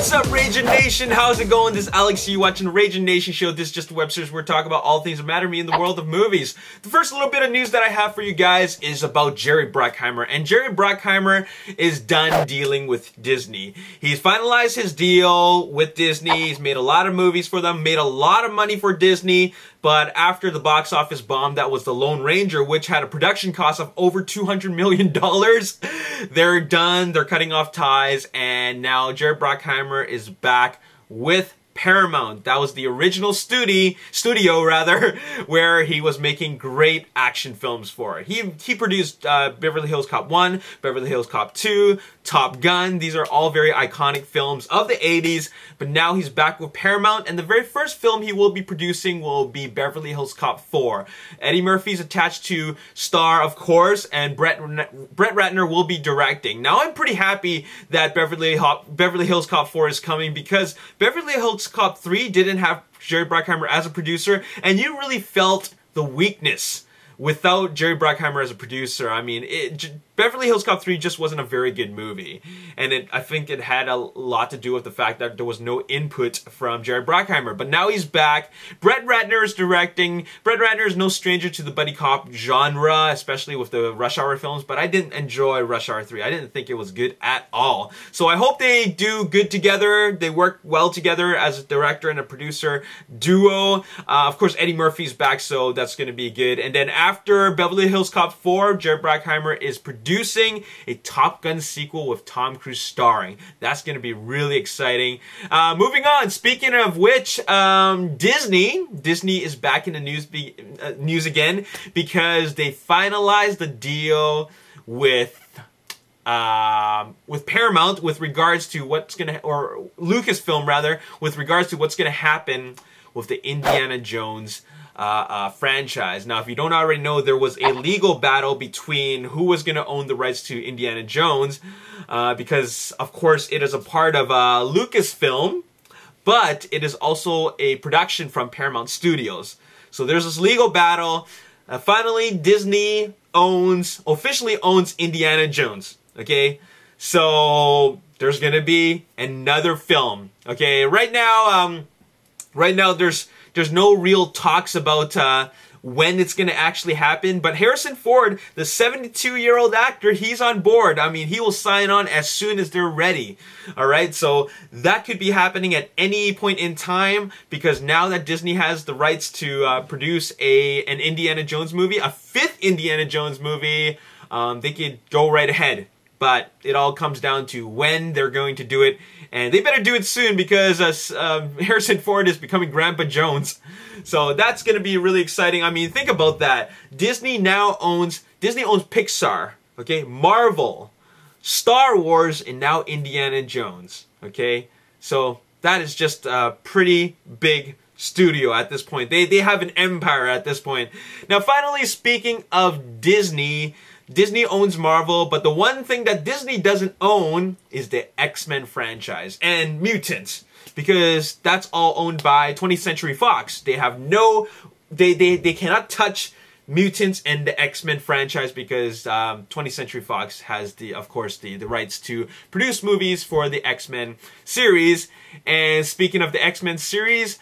What's up, Ragin Nation? How's it going? This is Alex. You watching the Ragin Nation show. This is just a web series where we talk about all things that matter to me in the world of movies. The first little bit of news that I have for you guys is about Jerry Bruckheimer. And Jerry Bruckheimer is done dealing with Disney. He's finalized his deal with Disney. He's made a lot of movies for them, made a lot of money for Disney. But after the box office bomb that was The Lone Ranger, which had a production cost of over $200 million, they're done, they're cutting off ties, and now Jerry Bruckheimer is back with Paramount. That was the original studio where he was making great action films for. He produced Beverly Hills Cop 1, Beverly Hills Cop 2, Top Gun. These are all very iconic films of the 80s, but now he's back with Paramount, and the very first film he will be producing will be Beverly Hills Cop 4. Eddie Murphy's attached to star, of course, and Brett Ratner will be directing. Now, I'm pretty happy that Beverly Hills Cop 4 is coming, because Beverly Hills Cop 3 didn't have Jerry Bruckheimer as a producer, and you really felt the weakness without Jerry Bruckheimer as a producer. I mean, Beverly Hills Cop 3 just wasn't a very good movie. And I think it had a lot to do with the fact that there was no input from Jerry Bruckheimer. But now he's back. Brett Ratner is directing. Brett Ratner is no stranger to the buddy cop genre, especially with the Rush Hour films. But I didn't enjoy Rush Hour 3. I didn't think it was good at all. So I hope they do good together. They work well together as a director and a producer duo. Of course, Eddie Murphy's back, so that's going to be good. And then after Beverly Hills Cop 4, Jerry Bruckheimer is producing a Top Gun sequel with Tom Cruise starring. That's going to be really exciting. Moving on, speaking of which, Disney is back in the news again, because they finalized the deal with Paramount with regards to what's going to, or Lucasfilm rather, with regards to what's going to happen with the Indiana Jones franchise. Now, if you don't already know, there was a legal battle between who was going to own the rights to Indiana Jones, because, of course, it is a part of Lucasfilm, but it is also a production from Paramount Studios. So there's this legal battle. Finally, Disney officially owns Indiana Jones. Okay, so there's going to be another film. Okay, right now there's no real talks about when it's going to actually happen, but Harrison Ford, the 72-year-old actor, he's on board. I mean, he will sign on as soon as they're ready. All right, so that could be happening at any point in time, because now that Disney has the rights to produce an Indiana Jones movie, a 5th Indiana Jones movie, they could go right ahead. But it all comes down to when they're going to do it. And they better do it soon, because Harrison Ford is becoming Grandpa Jones. So that's going to be really exciting. I mean, think about that. Disney owns Pixar, okay? Marvel, Star Wars, and now Indiana Jones, okay? So that is just a pretty big studio at this point. They have an empire at this point. Now, finally, speaking of Disney owns Marvel, but the one thing that Disney doesn't own is the XMen franchise and mutants, because that's all owned by 20th Century Fox. They have they cannot touch mutants and the XMen franchise, because 20th Century Fox has of course the rights to produce movies for the X-Men series. And speaking of the X-Men series,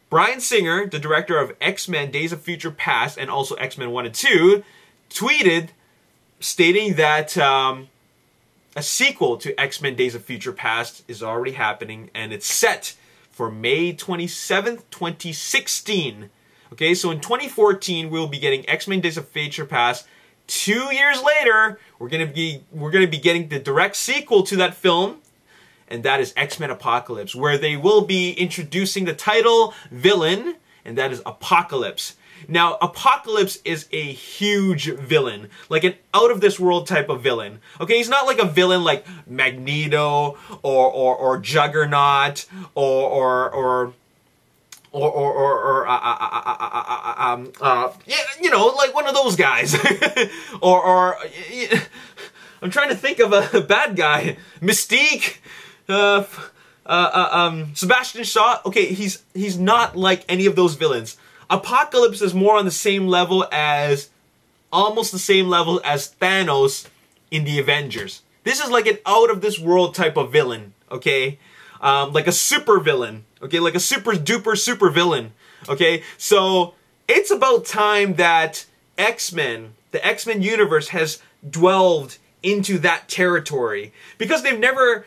Bryan Singer, the director of X-Men Days of Future Past and also X-Men 1 and 2, tweeted stating that a sequel to X-Men Days of Future Past is already happening, and it's set for May 27th, 2016. Okay, so in 2014, we'll be getting X-Men Days of Future Past. 2 years later, we're gonna be getting the direct sequel to that film, and that is XMen Apocalypse, where they will be introducing the title villain, and that is Apocalypse. Now, Apocalypse is a huge villain, like an out-of-this-world type of villain. Okay, he's not like a villain like Magneto or Juggernaut or yeah, you know, like one of those guys. I'm trying to think of a bad guy. Mystique. Sebastian Shaw. Okay, he's not like any of those villains. Apocalypse is more on the same level as, almost the same level as Thanos in the Avengers. This is like an out-of-this-world type of villain, okay? like a super villain, okay, like a super duper super villain, okay. So it's about time that X-Men, the X-Men universe, has delved into that territory, because they've never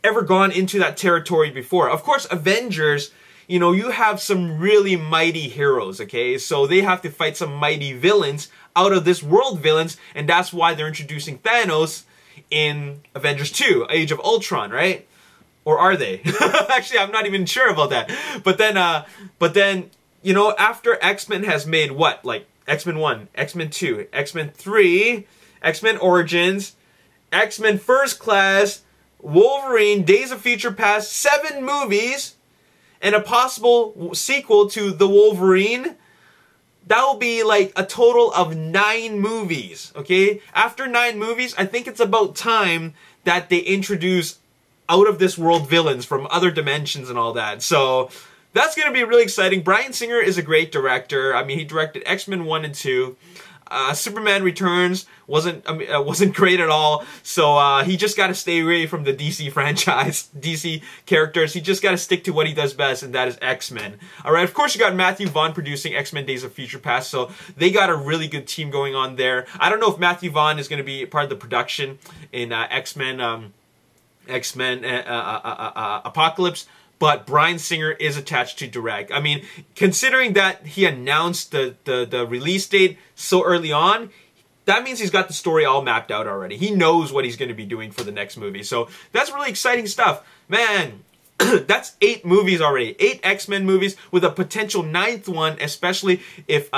ever gone into that territory before. Of course, Avengers, you know, you have some really mighty heroes, okay? So they have to fight some mighty villains, out of this world villains, and that's why they're introducing Thanos in Avengers 2, Age of Ultron, right? Or are they? Actually, I'm not even sure about that. But then, you know, after X-Men has made what? Like X-Men 1, X-Men 2, X-Men 3, X-Men Origins, X-Men First Class, Wolverine, Days of Future Past, 7 movies, and a possible sequel to The Wolverine. That will be like a total of 9 movies, okay? After 9 movies, I think it's about time that they introduce out-of-this-world villains from other dimensions and all that. So that's going to be really exciting. Bryan Singer is a great director. I mean, he directed X-Men 1 and 2. Superman Returns wasn't great at all, so he just got to stay away from the DC franchise, DC characters. He just got to stick to what he does best, and that is X-Men. Alright, of course you got Matthew Vaughn producing X-Men Days of Future Past, so they got a really good team going on there. I don't know if Matthew Vaughn is going to be part of the production in X-Men Apocalypse, but Bryan Singer is attached to direct. I mean, considering that he announced the release date so early on, that means he's got the story all mapped out already. He knows what he's going to be doing for the next movie. So that's really exciting stuff. Man, that's 8 movies already. 8 X-Men movies with a potential 9th one, especially if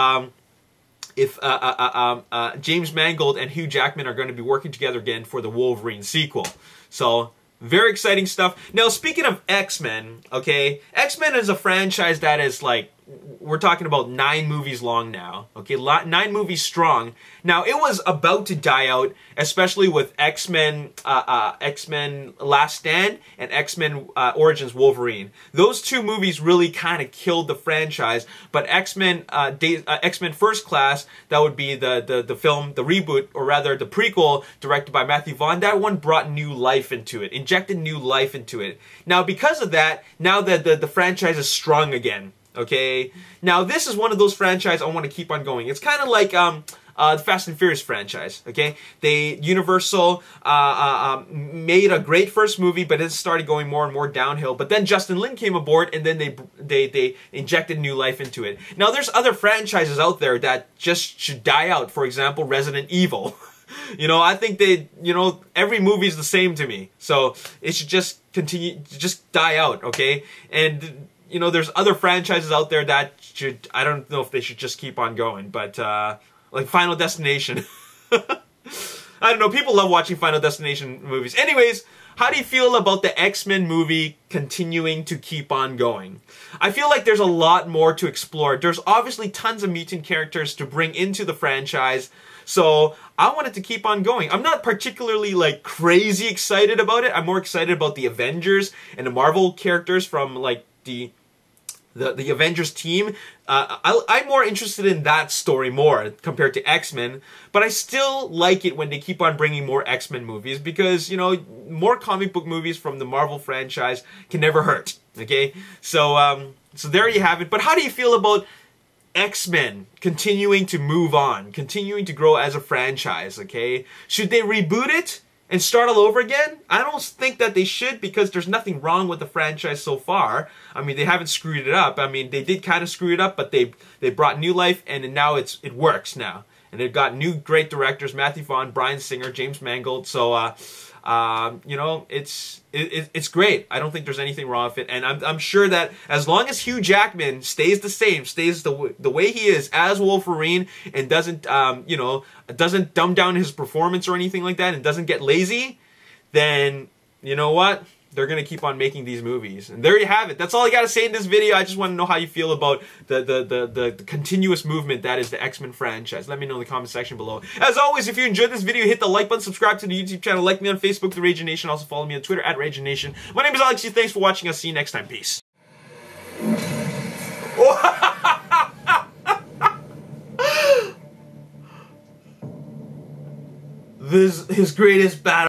James Mangold and Hugh Jackman are going to be working together again for the Wolverine sequel. So very exciting stuff. Now, speaking of X-Men, okay, X-Men is a franchise that is like, we're talking about 9 movies long now, okay, 9 movies strong. Now, it was about to die out, especially with X-Men Last Stand and X-Men Origins Wolverine. Those 2 movies really kind of killed the franchise, but X-Men First Class, that would be the film, the reboot, or rather the prequel, directed by Matthew Vaughn, that one brought new life into it, injected new life into it. Now, because of that, now that the franchise is strong again, okay? Now, this is one of those franchises I want to keep on going. It's kind of like the Fast and Furious franchise, okay? Universal made a great first movie, but it started going more and more downhill. But then Justin Lin came aboard, and then they injected new life into it. Now, there's other franchises out there that just should die out. For example, Resident Evil. You know, I think every movie is the same to me. So it should just continue, just die out, okay? And you know, there's other franchises out there that should, I don't know if they should just keep on going, but, like Final Destination. I don't know, people love watching Final Destination movies. Anyways, how do you feel about the X-Men movie continuing to keep on going? I feel like there's a lot more to explore. There's obviously tons of mutant characters to bring into the franchise, so I want it to keep on going. I'm not particularly, like, crazy excited about it. I'm more excited about the Avengers and the Marvel characters from, like, the Avengers team. I'm more interested in that story more compared to X-Men, but I still like it when they keep on bringing more X-Men movies, because, you know, more comic book movies from the Marvel franchise can never hurt, okay? So, so there you have it. But how do you feel about X-Men continuing to move on, continuing to grow as a franchise, okay? Should they reboot it and start all over again? I don't think that they should, because there's nothing wrong with the franchise so far. I mean, they haven't screwed it up. I mean, they did kind of screw it up, but they brought new life, and now it works now. And they've got new great directors, Matthew Vaughn, Bryan Singer, James Mangold. So, you know, it's great. I don't think there's anything wrong with it. And I'm sure that as long as Hugh Jackman stays the same, stays the way he is as Wolverine, and doesn't, you know, doesn't dumb down his performance or anything like that, and doesn't get lazy, then, you know what? They're going to keep on making these movies. And there you have it. That's all I got to say in this video. I just want to know how you feel about the continuous movement that is the X-Men franchise. Let me know in the comment section below. As always, if you enjoyed this video, hit the like button, subscribe to the YouTube channel, like me on Facebook, The Ragin Nation. Also follow me on Twitter, @RaginNation. My name is Alex. Thanks for watching. I'll see you next time. Peace. This is his greatest battle.